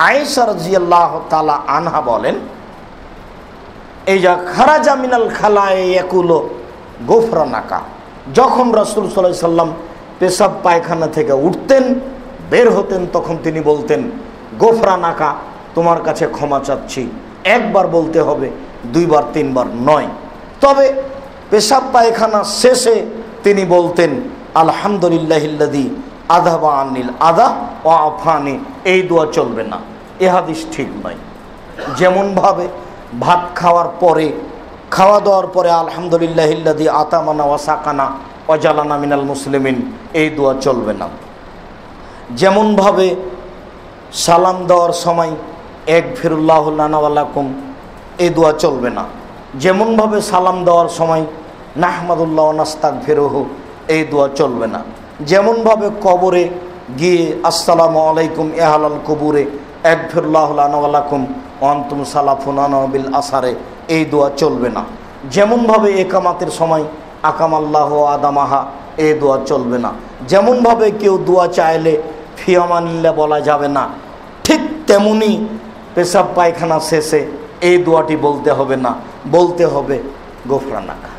আয়েশা রাদিয়াল্লাহু তাআলা আনহা বলেন, এই যা খারাজা মিনাল খালায়ে ইয়াকুলু গুফরানাকা, যখন রাসূল সাল্লাল্লাহু আলাইহি সাল্লাম পেশাব পায়খানা থেকে উঠতেন, বের হতেন, তখন তিনি বলতেন গোফরানাকা, তোমার কাছে ক্ষমা চাচ্ছি। একবার বলতে হবে, দুইবার তিনবার নয়। তবে পেশাব পায়খানা শেষে তিনি বলতেন আলহামদুলিল্লাহিল্লাযী আযহাবা আনিল আযা ওয়া আফানি, এই দোয়া চলবে না, এ হাদিস ঠিক নয়। যেমনভাবে ভাত খাওয়ার পরে, খাওয়া দাওয়ার পরে আলহামদুলিল্লাহিল্লাযী আতামানা ওয়া সাকানা ওয়া জালানা মিনাল মুসলিমিন, এই দোয়া চলবে না। যেমনভাবে সালাম দেওয়ার সময় একফিরুল্লাহু লানা ওয়া লাকুম, এই দোয়া চলবে না। যেমনভাবে সালাম দেওয়ার সময় নাহমাদুল্লাহ ওয়া নাস্তাগফিরুহু, এই দোয়া চলবে না। যেমনভাবে কবরে গিয়ে আসসালামু আলাইকুম আহলাল কবুরে একফিরুল্লাহু লানা ওয়া লাকুম ওয়া আনতুম সালাফুনা বিল আসারে, এই দোয়া চলবে না। যেমনভাবে একামাতের সময় আকামাল্লাহু আদামাহা, এই দোয়া চলবে না। যেমনভাবে কেউ দোয়া চাইলে ফিয়ামানিল্লাহ বলা যাবে না, ঠিক তেমনি পেশাব পায়খানা শেষে এই দোয়াটি বলতে হবে না, বলতে হবে গোফরানাকা।